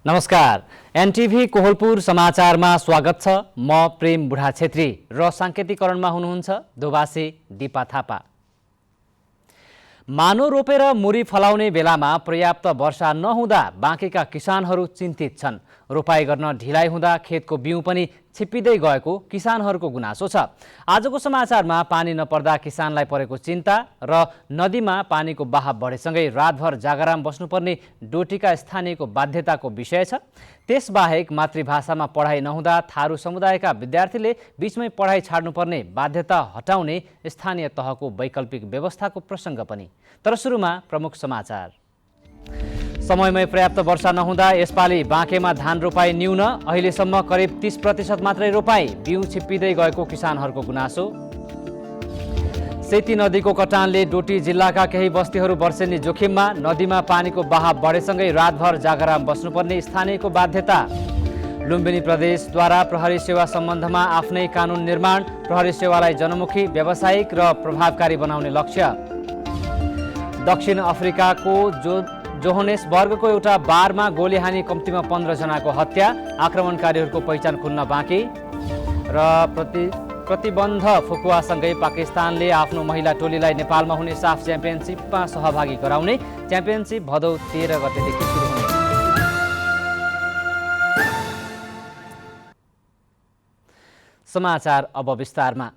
नमस्कार। एनटिभी कोहलपुर समाचारमा स्वागत छ। म प्रेम बुढा छेत्री र सांकेतिकरणमा हुनुहुन्छ दोबासी दिपा थापा। मानो रोपेर मुरी फलाउने बेलामा पर्याप्त वर्षा नहुँदा बाँकेका किसानहरू चिन्तित छन्। रोपाई गर्न ढिलाइ हुँदा खेतको बिउ पनि छिप्पिँदै गएको किसानहरूको गुनासो छ। आजको समाचारमा पानी नपर्दा किसानलाई परेको चिन्ता र नदीमा पानीको बहाव बढेसँगै रातभर जागराम बस्नुपर्ने डोटीका स्थानीयको बाध्यताको विषय छ। त्यसबाहेक मातृभाषामा पढाइ नहुँदा थारू समुदायका विद्यार्थीले बीचमै पढाइ छाड्नुपर्ने बाध्यता हटाउने स्थानीय तहको वैकल्पिक व्यवस्थाको प्रसङ्ग पनि। तर सुरुमा प्रमुख समाचार। समयमै पर्याप्त वर्षा नहुँदा यसपालि बाँकेमा धान रोपाई न्यून, अहिलेसम्म करिब 30% मात्रै रोपाई, बिउ छिप्पिँदै गएको किसानहरूको गुनासो। सेती नदीको कटानले डोटी जिल्लाका केही बस्तीहरू वर्षेनी जोखिममा, नदीमा पानीको बहाव बढेसँगै रातभर जागराम बस्नुपर्ने स्थानीयको बाध्यता। लुम्बिनी प्रदेशद्वारा प्रहरी सेवा सम्बन्धमा आफ्नै कानुन निर्माण, प्रहरी सेवालाई जनमुखी, व्यावसायिक र प्रभावकारी बनाउने लक्ष्य। दक्षिण अफ्रिकाको जोहानेसबर्गको एउटा बारमा गोली हानी कम्तीमा 15 जनाको हत्या, आक्रमणकारीहरूको पहिचान खुल्न बाँकी। र प्रतिबन्ध फुकुवासँगै पाकिस्तानले आफ्नो महिला टोलीलाई नेपालमा हुने साफ च्याम्पियनसिपमा सहभागी गराउने, च्याम्पियनसिप भदौ 13 गतेदेखि सुरु हुने। समाचार अब विस्तारमा।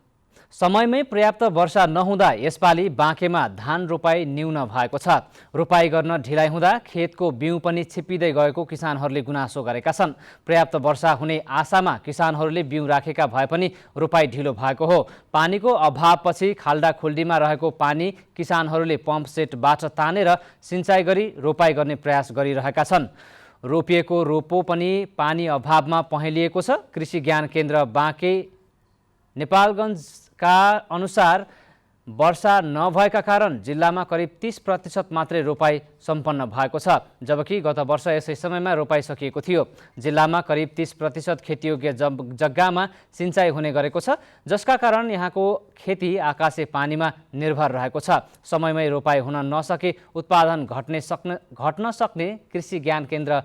समयमै पर्याप्त वर्षा नहुँदा यसपालि बाँकेमा धान रोपाई न्यून भएको छ। रोपाई गर्न ढिलाइ हुँदा खेतको बिउ पनि छिप्पिँदै गएको किसानहरूले गुनासो गरेका छन्। पर्याप्त वर्षा हुने आशामा किसानहरूले बिउ राखेका भए पनि रोपाई ढिलो भएको हो। पानीको अभावपछि खाल्डा खुल्डीमा रहेको पानी किसानहरूले पम्प सेटबाट तानेर सिँचाइ गरी रोपाई गर्ने प्रयास गरिरहेका छन्। रोपिएको रोपो पनि पानी अभावमा पहेँलिएको छ। कृषि ज्ञान केन्द्र बाँके नेपालगञ्जका अनुसार वर्षा नभएका कारण जिल्लामा करिब 30% मात्रै रोपाई सम्पन्न भएको छ, जबकि गत वर्ष यसै समयमा रोपाई सकिएको थियो। जिल्लामा करिब 30% खेतीयोग्य जग्गामा सिँचाइ हुने गरेको छ, जसका कारण यहाँको खेती आकाशे पानीमा निर्भर रहेको छ। समयमै रोपाई हुन नसके उत्पादन घट्न सक्ने कृषि ज्ञान केन्द्र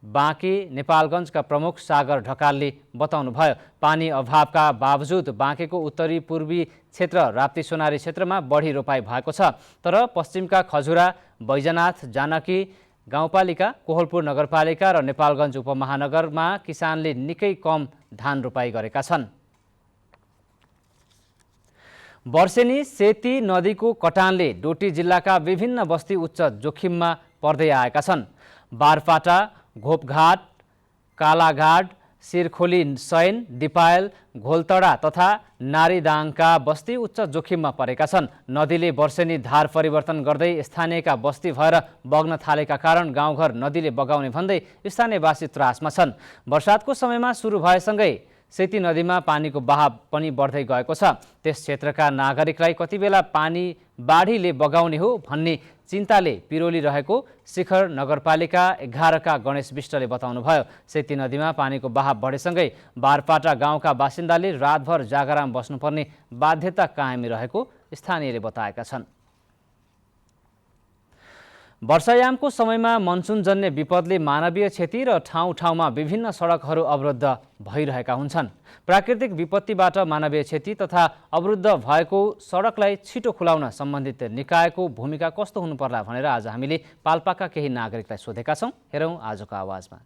बाँके नेपालगञ्जका प्रमुख सागर ढकालले बताउनुभयो। पानी अभावका बावजुद बाँकेको उत्तरी पूर्वी क्षेत्र राप्ती सोनारी क्षेत्रमा बढी रोपाई भएको छ, तर पश्चिमका खजुरा, बैजनाथ, जानकी गाउँपालिका, कोहलपुर नगरपालिका र नेपालगञ्ज उपमहानगरमा किसानले निकै कम धान रोपाई गरेका छन्। वर्षेनी सेती नदीको कटानले डोटी जिल्लाका विभिन्न बस्ती उच्च जोखिममा पर्दै आएका छन्। बारपाटा, घोपघाट, कालाघाट, सिरखोली सैन, दिपायल, घोलतडा तथा नारीदाङका बस्ती उच्च जोखिममा परेका छन्। नदीले वर्षेनी धार परिवर्तन गर्दै स्थानीयका बस्ती भएर बग्न थालेका कारण गाउँघर नदीले बगाउने भन्दै स्थानीयवासी त्रासमा छन्। वर्षातको समयमा सुरु भएसँगै सेती नदीमा पानीको बहाव पनि बढ्दै गएको छ। त्यस क्षेत्रका नागरिकलाई कति बेला पानी बाढीले बगाउने हो भन्ने चिन्ताले पिरोलिरहेको शिखर नगरपालिका 11 का गणेश विष्टले बताउनुभयो। सेती नदीमा पानीको बहाव बढेसँगै बारपाटा गाउँका बासिन्दाले रातभर जागराम बस्नुपर्ने बाध्यता कायमी रहेको स्थानीयले बताएका छन्। वर्षायामको समयमा मनसुनजन्य विपदले मानवीय क्षति र ठाउँ ठाउँमा विभिन्न सडकहरू अवरुद्ध भइरहेका हुन्छन्। प्राकृतिक विपत्तिबाट मानवीय क्षति तथा अवरुद्ध भएको सडकलाई छिटो खुलाउन सम्बन्धित निकायको भूमिका कस्तो हुनुपर्ला भनेर आज हामीले पाल्पाका केही नागरिकलाई सोधेका छौँ। हेरौँ आजको आवाजमा।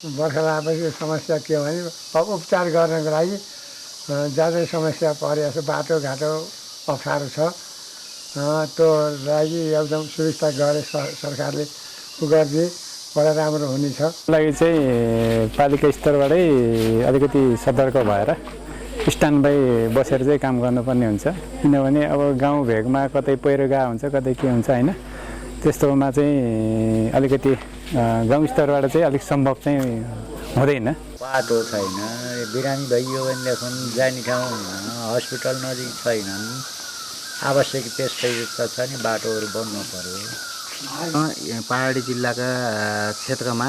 बर्खा लागेपछि समस्या के हो भने उपचार गर्नको लागि ज्यादै समस्या परेको छ। बाटोघाटो अप्ठ्यारो छ, त्यो लागि एकदम सुविस्ता गरे सरकारले गरिदिए बडा राम्रो हुनेछ। लागि चाहिँ पालिका स्तरबाटै अलिकति सतर्क भएर स्ट्यान्ड बाई बसेर चाहिँ काम गर्नुपर्ने हुन्छ। किनभने अब गाउँ भेगमा कतै पहिरो गएको हुन्छ, कतै के हुन्छ होइन, त्यस्तोमा चाहिँ अलिकति गाउँ स्तरबाट चाहिँ अलिक सम्भव चाहिँ हुँदैन। बाटो छैन, बिरामी भइयो भनेदेखि जाने ठाउँ हस्पिटल नजिक छैनन्, आवश्यक त्यस्तै त छ नि, बाटोहरू बन्नु पर्यो। पहाडी जिल्लाका क्षेत्रमा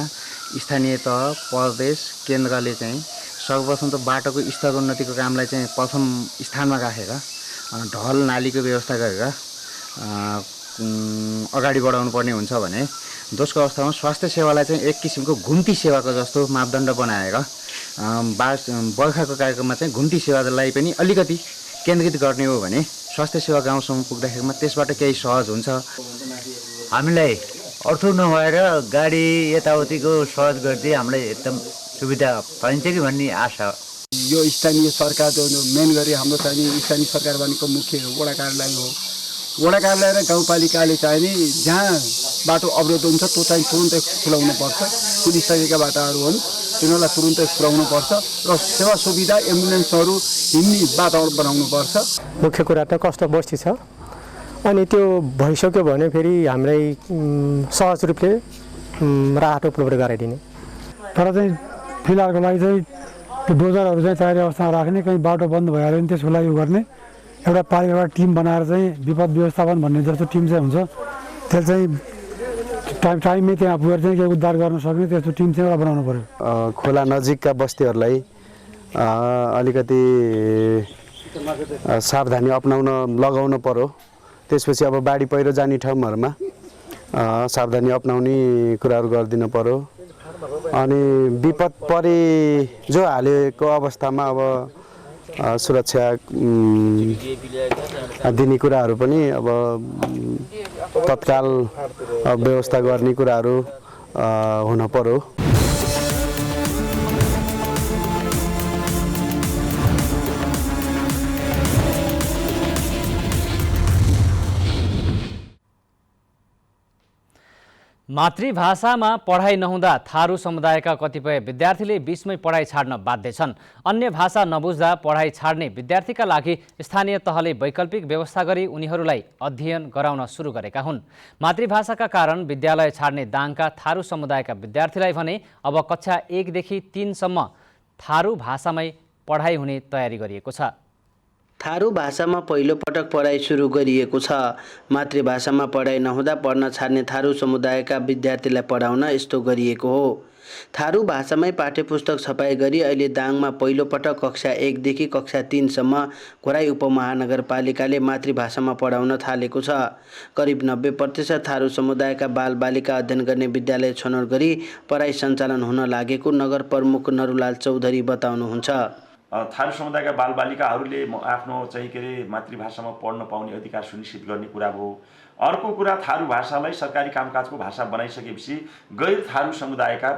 स्थानीय तह, प्रदेश, केन्द्रले चाहिँ सर्वप्रथम त बाटोको स्तरोन्नतिको कामलाई चाहिँ प्रथम स्थानमा राखेर ढल नालीको व्यवस्था गरेर अगाडि बढाउनु पर्ने हुन्छ भने दोस्रो अवस्थामा स्वास्थ्य सेवालाई चाहिँ एक किसिमको घुम्ती सेवाको जस्तो मापदण्ड बनाएर बर्खाको कार्यक्रममा चाहिँ घुम्ती सेवालाई पनि अलिकति केन्द्रित गर्ने हो भने स्वास्थ्य सेवा गाउँसम्म पुग्दाखेरिमा त्यसबाट केही सहज हुन्छ। हामीलाई अर्थो नभएर गाडी यताउतिको सहज गर्दै हामीलाई एकदम सुविधा पाइन्छ कि भन्ने आशा। यो स्थानीय सरकार जो मेन गरी हाम्रो चाहिँ स्थानीय सरकार भनेको मुख्य वडा कार्यालय हो। वडा कार्यालय र गाउँपालिकाले चाहिँ नि जहाँ बाटो अवरोध हुन्छ त्यो चाहिँ तुरुन्तै खुलाउनु पर्छ। पुलिससकेका बाटाहरू हुन् तिनीहरूलाई तुरुन्तै खुलाउनु पर्छ र सेवा सुविधा एम्बुलेन्सहरू हिँड्ने वातावरण बनाउनु पर्छ। मुख्य कुरा त कष्ट बस्ती छ अनि त्यो भइसक्यो भने फेरि हामीलाई सहज रूपले राहत उपलब्ध गराइदिने। तर चाहिँ फिलहालको लागि चाहिँ त्यो डोजरहरू चाहिँ तयारी अवस्थामा राख्ने, कहीँ बाटो बन्द भइहाल्यो भने त्यसको लागि गर्ने एउटा पालिकाबाट टिम बनाएर चाहिँ विपद व्यवस्थापन भन्ने जस्तो टिम चाहिँ हुन्छ। त्यसले चाहिँ टाइममै त्यहाँ पुगेर चाहिँ केही उद्धार गर्न सक्ने त्यस्तो टिम चाहिँ एउटा बनाउनु पर्यो। खोला नजिकका बस्तीहरूलाई अलिकति सावधानी लगाउनु पर्यो। त्यसपछि अब बाढी पहिरो जाने ठाउँहरूमा सावधानी अपनाउने कुराहरू गरिदिनु पर्यो। अनि विपद परि जो हालेको अवस्थामा अब सुरक्षा दिने कुराहरू पनि अब तत्काल व्यवस्था गर्ने कुराहरू हुन पर्यो। मातृभाषामा पढाइ नहुँदा थारू समुदायका कतिपय विद्यार्थीले बीचमै पढाइ छाड्न बाध्य छन्। अन्य भाषा नबुझ्दा पढाइ छाड्ने विद्यार्थीका लागि स्थानीय तहले वैकल्पिक व्यवस्था गरी उनीहरूलाई अध्ययन गराउन सुरु गरेका हुन्। मातृभाषाका कारण विद्यालय छाड्ने दाङका थारू समुदायका विद्यार्थीलाई भने अब कक्षा 1 देखि 3 सम्म थारू भाषामै पढाइ हुने तयारी गरिएको छ। थारू भाषामा पहिलो पटक पढाइ सुरु गरिएको छ। मातृभाषामा पढाइ नहुँदा पढ्न छाड्ने थारू समुदायका विद्यार्थीलाई पढाउन यस्तो गरिएको हो। थारू भाषामै पाठ्यपुस्तक छपाई गरी अहिले दाङमा पहिलो पटक कक्षा 1 देखि कक्षा 3 सम्म घोराई उपमहानगरपालिकाले मातृभाषामा पढाउन थालेको छ। करिब 90% थारू समुदायका बालबालिका अध्ययन गर्ने विद्यालय छनौट गरी पढाइ सञ्चालन हुन लागेको नगर प्रमुख नरुलाल चौधरी बताउनुहुन्छ। थारू समुदायका बालबालिकाहरूले आफ्नो चाहिँ के अरे मातृभाषामा पढ्न पाउने अधिकार सुनिश्चित गर्ने कुरा भयो। अर्को कुरा, थारू भाषालाई सरकारी कामकाजको भाषा बनाइसकेपछि गैर थारू समुदायका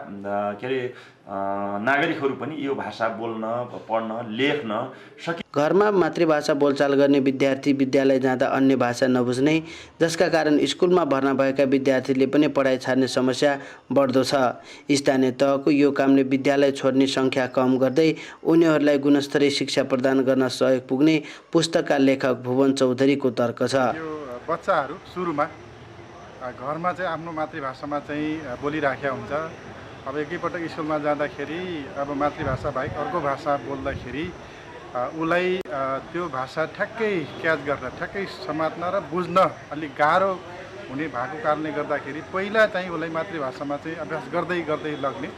के अरे नागरिकहरू पनि यो भाषा बोल्न, पढ्न, लेख्न सके। घरमा मातृभाषा बोलचाल गर्ने विद्यार्थी विद्यालय जाँदा अन्य भाषा नबुझ्ने, जसका कारण स्कुलमा भर्ना भएका विद्यार्थीले पनि पढाइ छाड्ने समस्या बढ्दो छ। स्थानीय तहको यो कामले विद्यालय छोड्ने सङ्ख्या कम गर्दै उनीहरूलाई गुणस्तरीय शिक्षा प्रदान गर्न सहयोग पुग्ने पुस्तकका लेखक भुवन चौधरीको तर्क छ। बच्चाहरू सुरुमा घरमा चाहिँ आफ्नो मातृभाषामा चाहिँ बोलिराखेका हुन्छ। अब एकैपटक स्कुलमा जाँदाखेरि अब मातृभाषा बाहेक अर्को भाषा बोल्दाखेरि उसलाई त्यो भाषा ठ्याक्कै क्याच गर्न, ठ्याक्कै समात्न र बुझ्न अलिक गाह्रो हुने भएको कारणले गर्दाखेरि पहिला चाहिँ उसलाई मातृभाषामा चाहिँ अभ्यास गर्दै गर्दै लग्ने,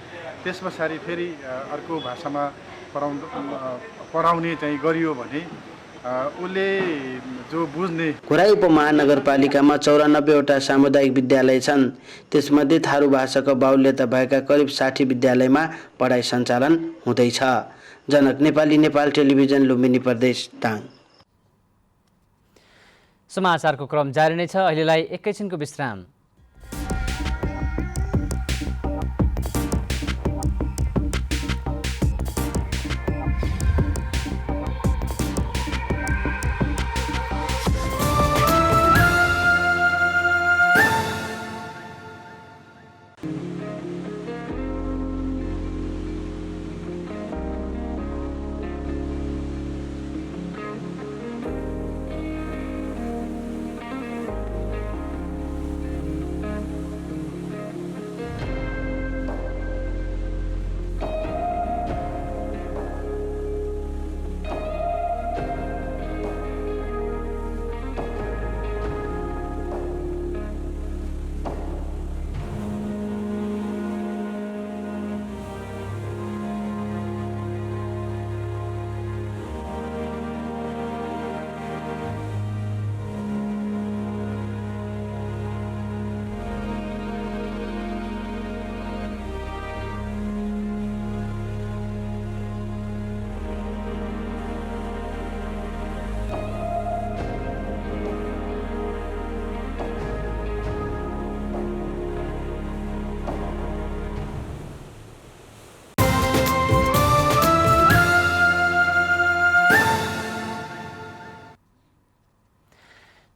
त्यस पछाडि फेरि अर्को भाषामा पढाउने चाहिँ गरियो भने उसले जो बुझ्ने। घोराई उपमहानगरपालिकामा 94वटा सामुदायिक विद्यालय छन्। त्यसमध्ये थारू भाषाको बाहुल्यता भएका करिब 60 विद्यालयमा पढाइ सञ्चालन हुँदैछ। जनक नेपाली, नेपाल टेलिभिजन, लुम्बिनी प्रदेश, दाङ। समाचारको क्रम जारी नै छ। अहिलेलाई एकैछिनको विश्राम।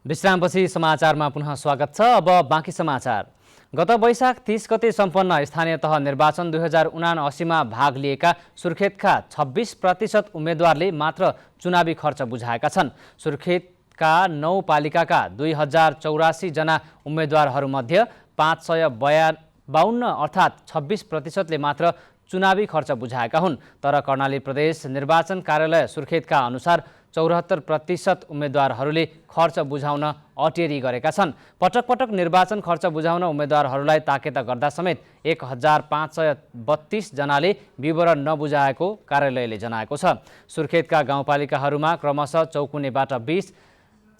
विश्रामपछि समाचारमा पुनः स्वागत छ। अब बाँकी समाचार। गत वैशाख 30 गते सम्पन्न स्थानीय तह निर्वाचन 2079मा भाग लिएका सुर्खेतका 26% उम्मेदवारले मात्र चुनावी खर्च बुझाएका छन्। सुर्खेतका 9 पालिकाका 2084 जना उम्मेदवारहरूमध्ये 552 अर्थात् 26%ले मात्र चुनावी खर्च बुझाएका हुन्। तर कर्णाली प्रदेश निर्वाचन कार्यालय सुर्खेतका अनुसार 74% उम्मेदवारहरूले खर्च बुझाउन अटेरी गरेका छन्। पटक पटक निर्वाचन खर्च बुझाउन उम्मेदवारहरूलाई ताकेता गर्दा समेत 1532 जनाले विवरण नबुझाएको कार्यालयले जनाएको छ। सुर्खेतका गाउँपालिकाहरूमा क्रमशः चौकुनेबाट 20,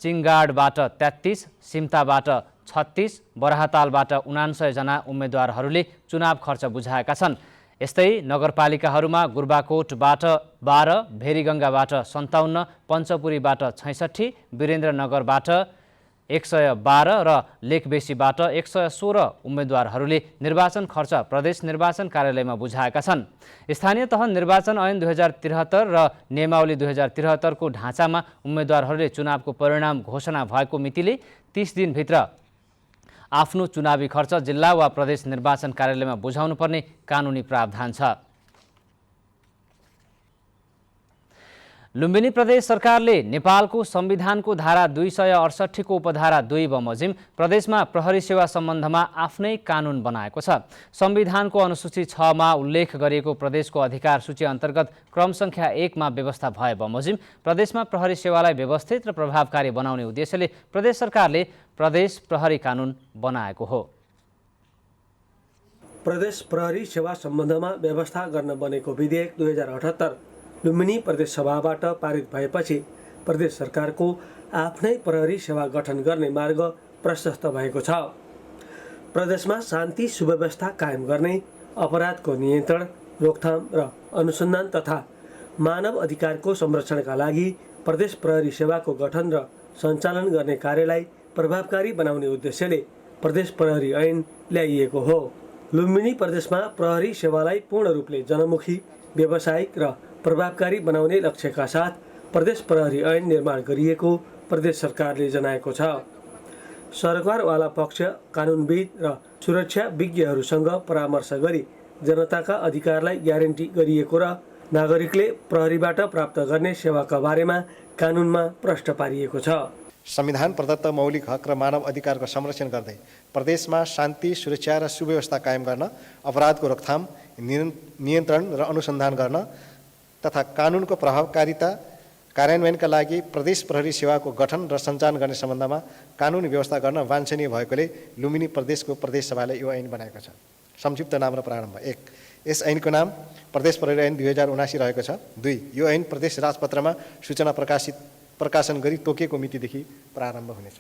चिङगाडबाट 33, सिम्ताबाट 36, बराहतालबाट 79 जना उम्मेदवारहरूले चुनाव खर्च बुझाएका छन्। यस्तै नगरपालिकाहरूमा गुर्बाकोटबाट 12, भेरीगङ्गाबाट 57, पञ्चपुरीबाट 66, वीरेन्द्रनगरबाट 112 र लेकबेसीबाट 116 उम्मेदवारहरूले निर्वाचन खर्च प्रदेश निर्वाचन कार्यालयमा बुझाएका छन्। स्थानीय तह निर्वाचन ऐन 2073 र नियमावली 2073 को ढाँचामा उम्मेदवारहरूले चुनावको परिणाम घोषणा भएको मितिले 30 दिनभित्र आफ्नो चुनावी खर्च जिल्ला वा प्रदेश निर्वाचन कार्यालयमा बुझाउनुपर्ने कानुनी प्रावधान छ। लुम्बिनी प्रदेश सरकारले नेपालको संविधानको धारा 268 को उपधारा 2 बमोजिम प्रदेशमा प्रहरी सेवा सम्बन्धमा आफ्नै कानुन बनाएको छ। संविधानको अनुसूची 6 मा उल्लेख गरिएको प्रदेशको अधिकार सूची अन्तर्गत क्रम संख्या 1 मा व्यवस्था भए बमोजिम प्रदेशमा प्रहरी सेवालाई व्यवस्थित र प्रभावकारी बनाउने उद्देश्यले प्रदेश सरकारले प्रदेश प्रहरी कानुन बनाएको हो। प्रदेश प्रहरी सेवा सम्बन्धमा व्यवस्था गर्न बनेको विधेयक 2078 लुम्बिनी प्रदेश सभाबाट पारित भएपछि प्रदेश सरकारको आफ्नै प्रहरी सेवा गठन गर्ने मार्ग प्रशस्त भएको छ। प्रदेशमा शान्ति सुव्यवस्था कायम गर्ने, अपराधको नियन्त्रण, रोकथाम र अनुसन्धान तथा मानव अधिकारको संरक्षणका लागि प्रदेश प्रहरी सेवाको गठन र सञ्चालन गर्ने कार्यलाई प्रभावकारी बनाउने उद्देश्यले प्रदेश प्रहरी ऐन ल्याइएको हो। लुम्बिनी प्रदेशमा प्रहरी सेवालाई पूर्ण रूपले जनमुखी, व्यावसायिक र प्रभावकारी बनाउने लक्ष्यका साथ प्रदेश प्रहरी ऐन निर्माण गरिएको प्रदेश सरकारले जनाएको छ। सरकारवाला पक्ष कानुनविद र सुरक्षा विज्ञहरूसँग परामर्श गरी जनताका अधिकारलाई ग्यारेन्टी गरिएको र नागरिकले प्रहरीबाट प्राप्त गर्ने सेवाका बारेमा कानुनमा प्रष्ट पारिएको छ। संविधान प्रदत्त मौलिक हक र मानव अधिकारको संरक्षण गर्दै प्रदेशमा शान्ति, सुरक्षा र सुव्यवस्था कायम गर्न, अपराधको रोकथाम, नियन्त्रण र अनुसन्धान गर्न तथा कानुनको प्रभावकारिता कार्यान्वयनका लागि प्रदेश प्रहरी सेवाको गठन र सञ्चालन गर्ने सम्बन्धमा कानुनी व्यवस्था गर्न वाञ्छनीय भएकोले लुम्बिनी प्रदेशको प्रदेश सभाले यो ऐन बनाएको छ। संक्षिप्त नाम र प्रारम्भ। 1. यस ऐनको नाम प्रदेश प्रहरी ऐन 2079 रहेको छ। 2. यो ऐन प्रदेश राजपत्रमा सूचना प्रकाशन गरी तोकेको मितिदेखि प्रारम्भ हुनेछ।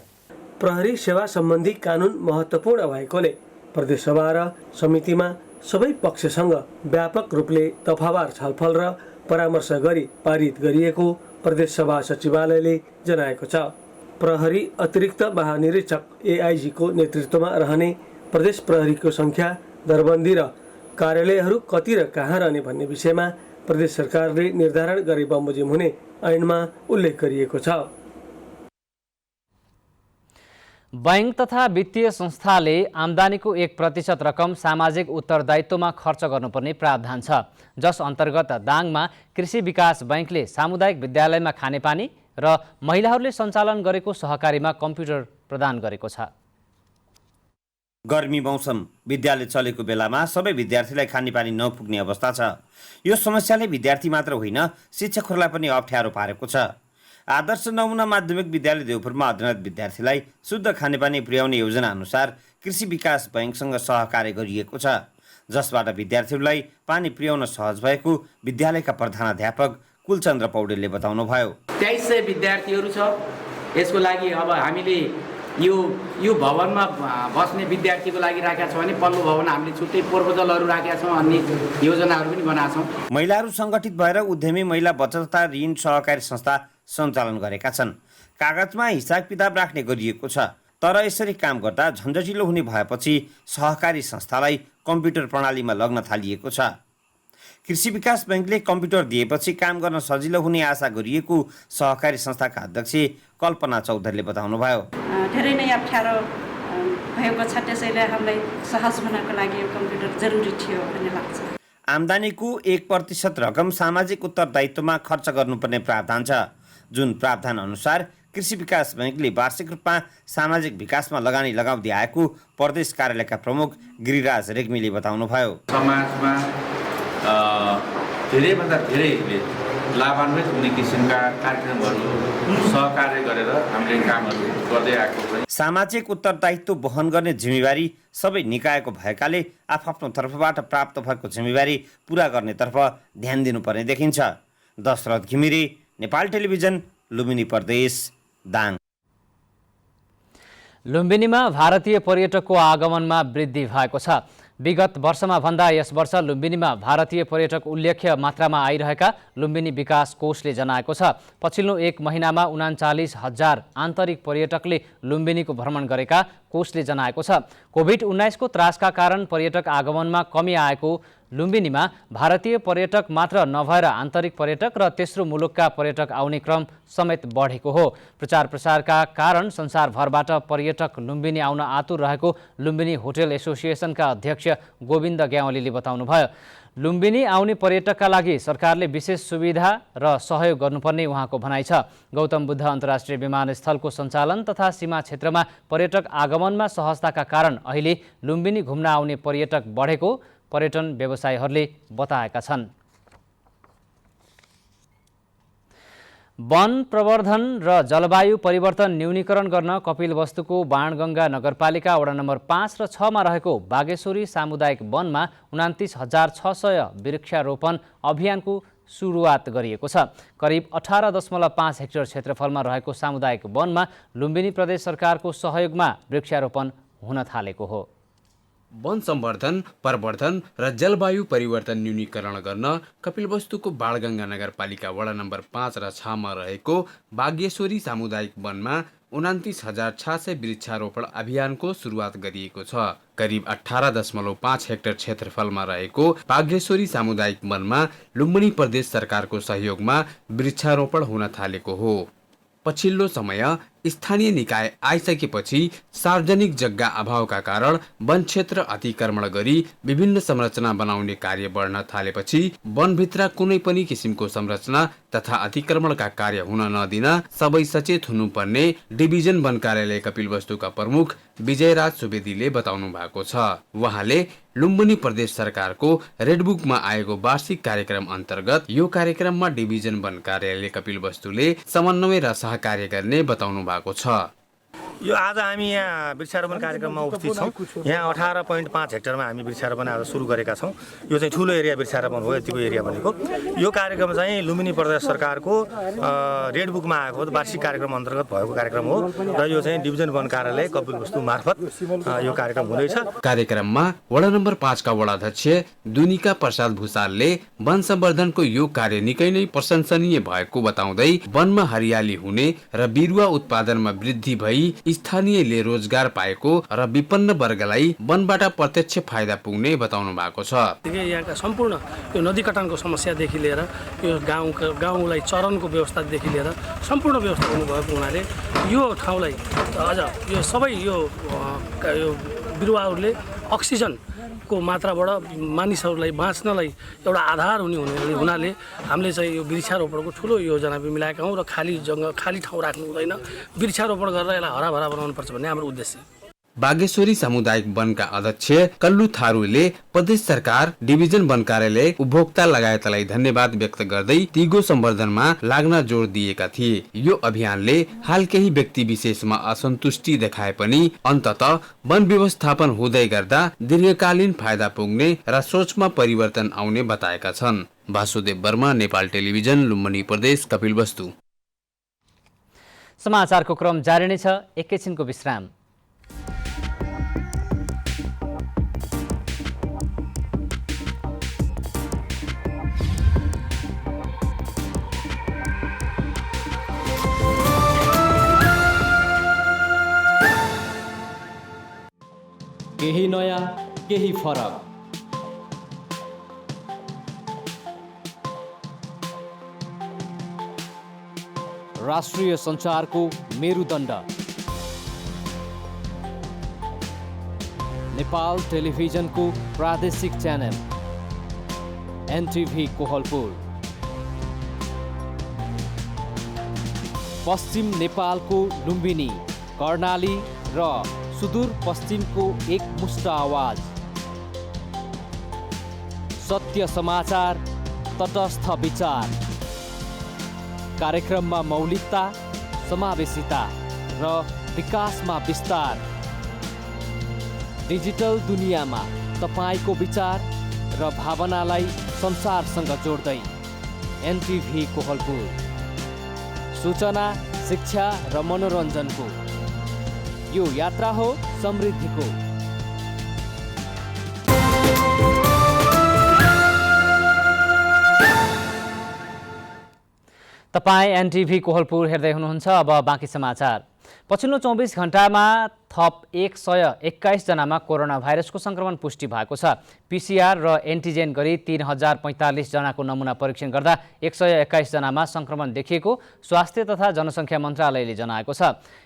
प्रहरी सेवा सम्बन्धी कानुन महत्त्वपूर्ण भएकोले प्रदेश सभा र समितिमा सबै पक्षसँग व्यापक रूपले दफावार छलफल र परामर्श गरी पारित गरिएको प्रदेश सभा सचिवालयले जनाएको छ। प्रहरी अतिरिक्त महानिरीक्षक AIG को नेतृत्वमा रहने प्रदेश प्रहरीको सङ्ख्या, दरबन्दी र कार्यालयहरू कति र कहाँ रहने भन्ने विषयमा प्रदेश सरकारले निर्धारण गरी बमोजिम हुने ऐनमा उल्लेख गरिएको छ। बैंक तथा वित्तीय संस्थाले आम्दानीको 1% रकम सामाजिक उत्तरदायित्वमा खर्च गर्नुपर्ने प्रावधान छ, जस अन्तर्गत दाङमा कृषि विकास बैंकले सामुदायिक विद्यालयमा खानेपानी र महिलाहरूले सञ्चालन गरेको सहकारीमा कम्प्युटर प्रदान गरेको छ। गर्मी मौसम विद्यालय चलेको बेलामा सबै विद्यार्थीलाई खानेपानी नपुग्ने अवस्था छ। यो समस्याले विद्यार्थी मात्र होइन शिक्षकहरूलाई पनि अप्ठ्यारो पारेको छ। आदर्श नमुना माध्यमिक विद्यालय देउपुरमा अध्ययनरत विद्यार्थीलाई शुद्ध खानेपानी पुर्याउने योजना अनुसार कृषि विकास बैंकसँग सहकार्य गरिएको छ, जसबाट विद्यार्थीहरूलाई पानी पुर्याउन सहज भएको विद्यालयका प्रधानाध्यापक कुलचन्द्र पौडेलले बताउनुभयो। 2300 विद्यार्थीहरू छ। यसको लागि अब हामीले यो भवनमा बस्ने विद्यार्थीको लागि राखेका छौँ भने पल्लो भवन हामीले छुट्टै प्रपोजलहरू राखेका छौँ, अन्य योजनाहरू पनि बनाएका छौँ। महिलाहरू सङ्गठित भएर उद्यमी महिला बचत तथा ऋण सहकारी संस्था सञ्चालन गरेका छन्। कागजमा हिसाब किताब राख्ने गरिएको छ, तर यसरी काम गर्दा झन्झटिलो हुने भएपछि सहकारी संस्थालाई कम्प्युटर प्रणालीमा लग्न थालिएको छ। कृषि विकास बैंकले कम्प्युटर दिएपछि काम गर्न सजिलो हुने आशा गरिएको सहकारी संस्थाका अध्यक्ष कल्पना चौधरीले बताउनुभयो। धेरै नै अप्ठ्यारो भएको छ, त्यसैले हामीलाई सहज हुनको लागि यो कम्प्युटर जरुरी थियो भन्ने लाग्छ। आम्दानीको 1% रकम सामाजिक उत्तरदायित्वमा खर्च गर्नुपर्ने प्रावधान छ, जुन प्रावधान अनुसार कृषि विकास बैंकले वार्षिक रूपमा सामाजिक विकासमा लगानी लगाउँदै आएको प्रदेश कार्यालयका प्रमुख गिरिराज रेग्मीले बताउनुभयो। समाजमा धेरैभन्दा धेरैले लाभान्वित हुने किसिमका कार्यक्रमहरू सहकार्य गरेर हामीले कामहरू गर्दै आएको छ। सामाजिक उत्तरदायित्व वहन गर्ने जिम्मेवारी सबै निकायको भएकाले आफ्नो तर्फबाट प्राप्त भएको जिम्मेवारी पूरा गर्नेतर्फ ध्यान दिनुपर्ने देखिन्छ। दशरथ घिमिरे, नेपाल टेलिभिजन, लुम्बिनी प्रदेश, दाङ। लुम्बिनीमा भारतीय पर्यटकको आगमनमा वृद्धि भएको छ। विगत वर्षमा भन्दा यस वर्ष लुम्बिनीमा भारतीय पर्यटक उल्लेख्य मात्रामा आइरहेका लुम्बिनी विकास कोषले जनाएको छ। पछिल्लो 1 महिनामा 39,000 आन्तरिक पर्यटकले लुम्बिनीको भ्रमण गरेका कोषले जनाएको छ। कोभिड-19 को त्रासका कारण पर्यटक आगमनमा कमी आएको लुम्बिनीमा भारतीय पर्यटक मात्र नभएर आन्तरिक पर्यटक र तेस्रो मुलुकका पर्यटक आउने क्रम समेत बढेको हो। प्रचार प्रसारका कारण संसारभरबाट पर्यटक लुम्बिनी आउन आतुर रहेको लुम्बिनी होटल एसोसिएसनका अध्यक्ष गोविन्द ग्यावालीले बताउनुभयो। लुम्बिनी आउने पर्यटकका लागि सरकारले विशेष सुविधा र सहयोग गर्नुपर्ने उहाँको भनाइ छ। गौतम बुद्ध अन्तर्राष्ट्रिय विमानस्थलको सञ्चालन तथा सीमा क्षेत्रमा पर्यटक आगमनमा सहजताका कारण अहिले लुम्बिनी घुम्न आउने पर्यटक बढेको पर्यटन व्यवसायीहरूले बताएका छन्। वन प्रवर्धन र जलवायु परिवर्तन न्यूनीकरण गर्न कपिलवस्तुको बाणगङ्गा नगरपालिका वडा नम्बर 5 र 6 मा रहेको बागेश्वरी सामुदायिक वनमा 29,600 वृक्षारोपण अभियानको सुरुवात गरिएको छ। करिब 18.5 हेक्टर क्षेत्रफलमा रहेको सामुदायिक वनमा लुम्बिनी प्रदेश सरकारको सहयोगमा वृक्षारोपण हुन थालेको हो। वन संवर्धन, प्रवर्धन र जलवायु परिवर्तन न्यूनीकरण गर्न कपिलवस्तुको बाणगङ्गा नगरपालिका वडा नम्बर 5 र 6 मा रहेको बागेश्वरी सामुदायिक वनमा 29,600 वृक्षारोपण अभियानको सुरुवात गरिएको छ। करिब 18.5 हेक्टर क्षेत्रफलमा रहेको बागेश्वरी सामुदायिक वनमा लुम्बिनी प्रदेश सरकारको सहयोगमा वृक्षारोपण हुन थालेको हो। पछिल्लो समय स्थानीय निकाय आइसकेपछि सार्वजनिक जग्गा अभावका कारण वन क्षेत्र अतिक्रमण गरी विभिन्न संरचना बनाउने कार्य बढ्न थालेपछि वनभित्र कुनै पनि किसिमको संरचना तथा अतिक्रमणका कार्य हुन नदिन सबै सचेत हुनुपर्ने डिभिजन वन कार्यालय कपिलवस्तुका प्रमुख विजयराज सुवेदीले बताउनु भएको छ। उहाँले लुम्बिनी प्रदेश सरकारको रेडबुकमा आएको वार्षिक कार्यक्रम अन्तर्गत यो कार्यक्रममा डिभिजन वन कार्यालय कपिलवस्तुले समन्वय र सहकार्य गर्ने बताउनु भएको छ। यो आज हामी यहाँ वृक्षारोपण कार्यक्रममा उपस्थित छौँ। यहाँ 18.5 हेक्टरमा हामी वृक्षारोपण आज सुरु गरेका छौँ। यो चाहिँ ठुलो एरिया वृक्षारोपण हो, यतिको एरिया भनेको। यो कार्यक्रम चाहिँ लुम्बिनी प्रदेश सरकारको रेड बुकमा आएको वार्षिक कार्यक्रम अन्तर्गत भएको कार्यक्रम हो र यो चाहिँ डिभिजन वन कार्यालय कपिलवस्तु मार्फत यो कार्यक्रम हुँदैछ। कार्यक्रममा वडा नम्बर 5 का वडाध्यक्ष दुनिका प्रसाद भूषालले वन संवर्धनको यो कार्य निकै नै प्रशंसनीय भएको बताउँदै वनमा हरियाली हुने र बिरुवा उत्पादनमा वृद्धि भई स्थानीयले रोजगार पाएको र विपन्न वर्गलाई वनबाट प्रत्यक्ष फाइदा पुग्ने बताउनु भएको छ। यहाँका सम्पूर्ण यो नदी कटानको समस्यादेखि लिएर यो गाउँलाई चरनको व्यवस्थादेखि लिएर सम्पूर्ण व्यवस्था हुनुभएको हुनाले यो ठाउँलाई अझ यो सबै यो बिरुवाहरूले अक्सिजनको मात्राबाट मानिसहरूलाई बाँच्नलाई एउटा आधार हुनाले हामीले चाहिँ यो वृक्षारोपणको ठुलो योजना मिलाएका हौँ र खाली ठाउँ राख्नु हुँदैन, वृक्षारोपण गरेर यसलाई हराभरा बनाउनुपर्छ भन्ने हाम्रो उद्देश्य। बागेश्वरी सामुदायिक वनका अध्यक्ष कल्लु थारूले प्रदेश सरकार, डिभिजन वन कार्यालय, उपभोक्ता लगायतलाई धन्यवाद व्यक्त गर्दै तिगो सम्वर्धनमा लाग्न जोड दिएका थिए। यो अभियानले हाल केही व्यक्ति विशेषमा असन्तुष्टि देखाए पनि अन्ततः वन व्यवस्थापन हुँदै गर्दा दीर्घकालीन फाइदा पुग्ने र सोचमा परिवर्तन आउने बताएका छन्। वासुदेव वर्मा, नेपाल टेलिभिजन, लुम्बिनी प्रदेश, कपिलवस्तु। समाचारको क्रम जारी नै छ, एकैछिनको विश्राम। केही नयाँ, केही फरक। राष्ट्रिय सञ्चारको मेरुदण्ड नेपाल टेलिभिजनको प्रादेशिक च्यानल एनटिभी कोहलपुर, पश्चिम नेपालको लुम्बिनी, कर्णाली र सुदूरपश्चिमको एकमुष्ट आवाज, सत्य समाचार, तटस्थ विचार, कार्यक्रममा मौलिकता, समावेशिता र विकासमा विस्तार। डिजिटल दुनियाँमा तपाईको विचार र भावनालाई संसारसँग जोड्दै एनटिभी कोहलपुर, सूचना, शिक्षा र मनोरञ्जनको यो यात्रा हो समृद्धिको। तपाईँ एनटिभी कोहलपुर हेर्दै हुनुहुन्छ। अब बाँकी समाचार। पछिल्लो 24 घण्टामा थप 121 जनामा कोरोना भाइरसको संक्रमण पुष्टि भएको छ। पीसीआर र एन्टिजेन गरी 3045 जनाको नमुना परीक्षण गर्दा 121 जनामा संक्रमण देखिएको स्वास्थ्य तथा जनसङ्ख्या मन्त्रालयले जनाएको छ।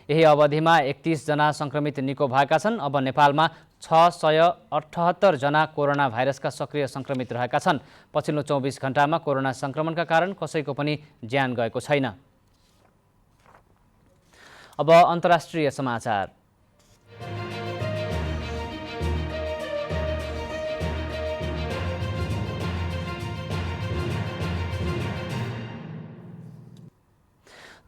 यही अवधिमा 31 जना संक्रमित निको भएका छन्। अब नेपालमा 678 जना कोरोना भाइरसका सक्रिय संक्रमित रहेका छन्। पछिल्लो 24 घण्टामा कोरोना संक्रमणका कारण कसैको पनि ज्यान गएको छैन। अब अन्तर्राष्ट्रिय समाचार।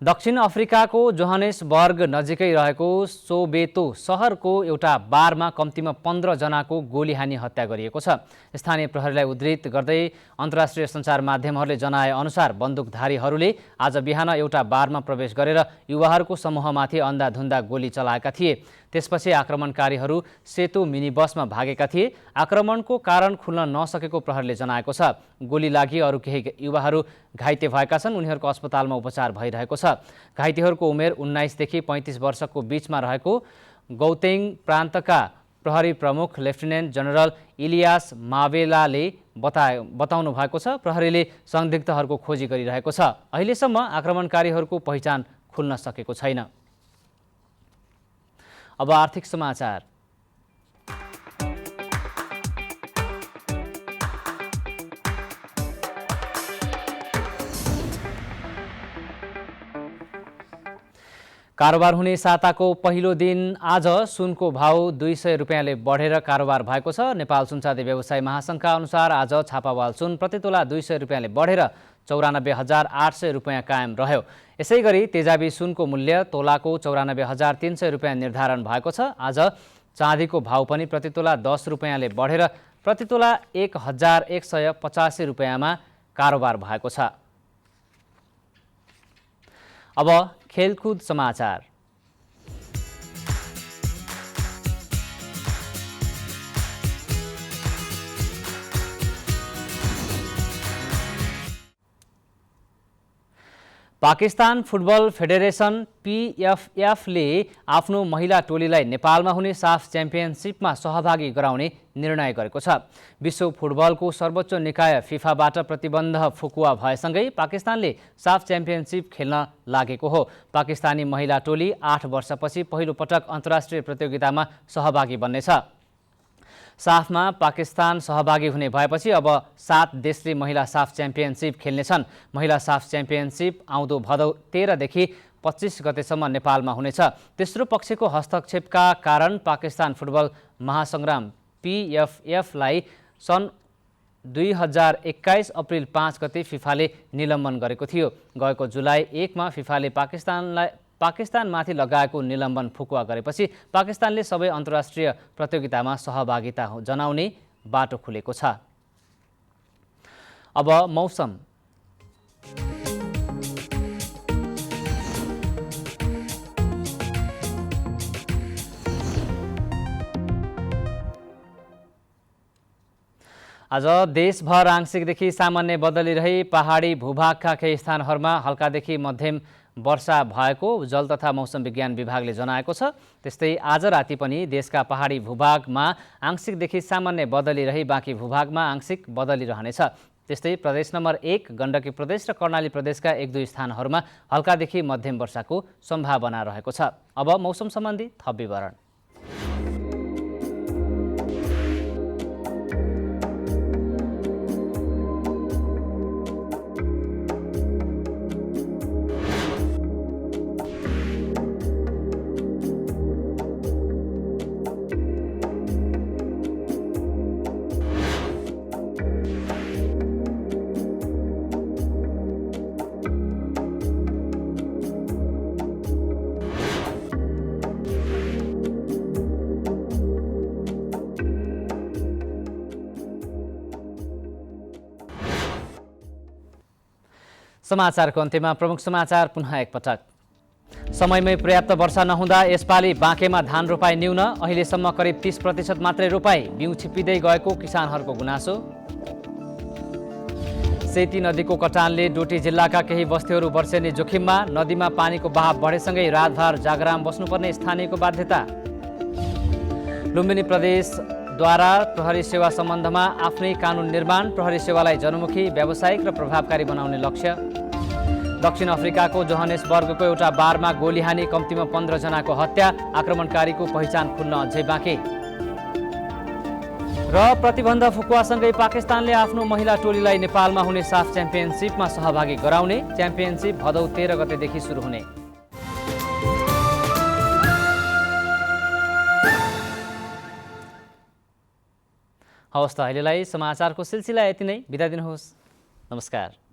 दक्षिण अफ्रिकाको जोहानेसबर्ग नजिकै रहेको सोबेतो सहरको एउटा बारमा कम्तीमा 15 जनाको गोली हानी हत्या गरिएको छ। स्थानीय प्रहरीलाई उद्धृत गर्दै अन्तर्राष्ट्रिय सञ्चार माध्यमहरूले जनाए अनुसार बन्दुकधारीहरूले आज बिहान एउटा बारमा प्रवेश गरेर युवाहरूको समूहमाथि अन्धाधुन्दा गोली चलाएका थिए। त्यसपछि आक्रमणकारीहरू सेतो मिनी बसमा भागेका थिए। आक्रमणको कारण खुल्न नसकेको प्रहरीले जनाएको छ। गोली लागि अरू केही युवाहरू घाइते भएका छन्। उनीहरूको अस्पतालमा उपचार भइरहेको छ। घाइतेहरूको उमेर 19 देखि 35 वर्षको बीचमा रहेको गौतेङ प्रान्तका प्रहरी प्रमुख लेफ्टिनेन्ट जनरल इलियास मावेलाले बताउनु भएको छ। प्रहरीले संदिग्धहरूको खोजी गरिरहेको छ। अहिलेसम्म आक्रमणकारीहरूको पहिचान खुल्न सकेको छैन। अब आर्थिक समाचार। कारोबार हुने साताको पहिलो दिन आज सुनको भाउ 200 रुपियाँले बढेर कारोबार भएको छ। नेपाल सुनचाँदी व्यवसाय महासङ्घका अनुसार आज छापावाल सुन प्रतितोला 200 रुपियाँले बढेर 94,800 रुपियाँ कायम रह्यो। यसै गरी तेजाबी सुनको मूल्य तोलाको 94,300 रुपियाँ निर्धारण भएको छ। आज चाँदीको भाउ पनि प्रतितोला 10 रुपियाँले बढेर प्रतितोला 1,185 रुपियाँमा कारोबार भएको छ। अब खेलकुद समाचार। पाकिस्तान फुटबल फेडरेसन PFF ले आफ्नो महिला टोलीलाई नेपालमा हुने साफ च्याम्पियनसिपमा सहभागी गराउने निर्णय गरेको छ। विश्व फुटबलको सर्वोच्च निकाय फिफाबाट प्रतिबन्ध फुकुवा भएसँगै पाकिस्तानले साफ च्याम्पियनसिप खेल्न लागेको हो। पाकिस्तानी महिला टोली 8 वर्षपछि पहिलो पटक अन्तर्राष्ट्रिय प्रतियोगितामा सहभागी बन्नेछ। साफमा पाकिस्तान सहभागी हुने भएपछि अब 7 देशले महिला साफ च्याम्पियनसिप खेल्नेछन्। महिला साफ च्याम्पियनसिप आउँदो भदौ 13 देखि 25 गतेसम्म नेपालमा हुनेछ। तेस्रो पक्षको हस्तक्षेपका कारण पाकिस्तान फुटबल महासङ्ग्राम PFF लाई सन् 2021 अप्रिल 5 गते फिफाले निलम्बन गरेको थियो। गएको जुलाई 1 मा फिफाले पाकिस्तानमाथि लगाएको निलम्बन फुकुवा गरेपछि पाकिस्तानले सबै अन्तर्राष्ट्रिय प्रतियोगितामा सहभागिता जनाउने बाटो खुलेको छ। अब मौसम। आज देशभर आंशिकदेखि सामान्य बदली रही पहाडी भूभागका केही स्थानहरूमा हल्कादेखि मध्यम वर्षा भएको जल तथा मौसम विज्ञान विभागले जनाएको छ। त्यस्तै आज राति पनि देशका पहाडी भूभागमा आंशिकदेखि सामान्य बदली रही बाँकी भूभागमा आंशिक बदली रहनेछ। त्यस्तै प्रदेश नम्बर 1 गण्डकी प्रदेश र कर्णाली प्रदेशका 1-2 स्थानहरूमा हल्कादेखि मध्यम वर्षाको सम्भावना रहेको छ। अब मौसम सम्बन्धी थप विवरण। समाचारको अन्त्यमा प्रमुख समाचार पुनः एकपटक। समयमै पर्याप्त वर्षा नहुँदा यसपालि बाँकेमा धान रोपाई न्यून, अहिलेसम्म करिब 30% मात्रै रोपाई, बिउ छिप्पिँदै गएको किसानहरूको गुनासो। सेती नदीको कटानले डोटी जिल्लाका केही बस्तीहरू वर्षेनी जोखिममा, नदीमा पानीको बहाव बढेसँगै रातभर जागराम बस्नुपर्ने स्थानीयको बाध्यता। लुम्बिनी प्रदेशद्वारा प्रहरी सेवा सम्बन्धमा आफ्नै कानुन निर्माण, प्रहरी सेवालाई जनमुखी, व्यावसायिक र प्रभावकारी बनाउने लक्ष्य। दक्षिण अफ्रिकाको जोहानेसबर्गको एउटा बारमा गोली हानी, कम्तीमा 15 जनाको हत्या, आक्रमणकारीको पहिचान खुल्न अझै बाँकी। र प्रतिबन्ध फुकुवासँगै पाकिस्तानले आफ्नो महिला टोलीलाई नेपालमा हुने साफ च्याम्पियनसिपमा सहभागी गराउने, च्याम्पियनसिप भदौ 13 गतेदेखि सुरु हुने। हवस् त अहिलेलाई समाचारको सिलसिला यति नै, बिदा दिनुहोस्। नमस्कार।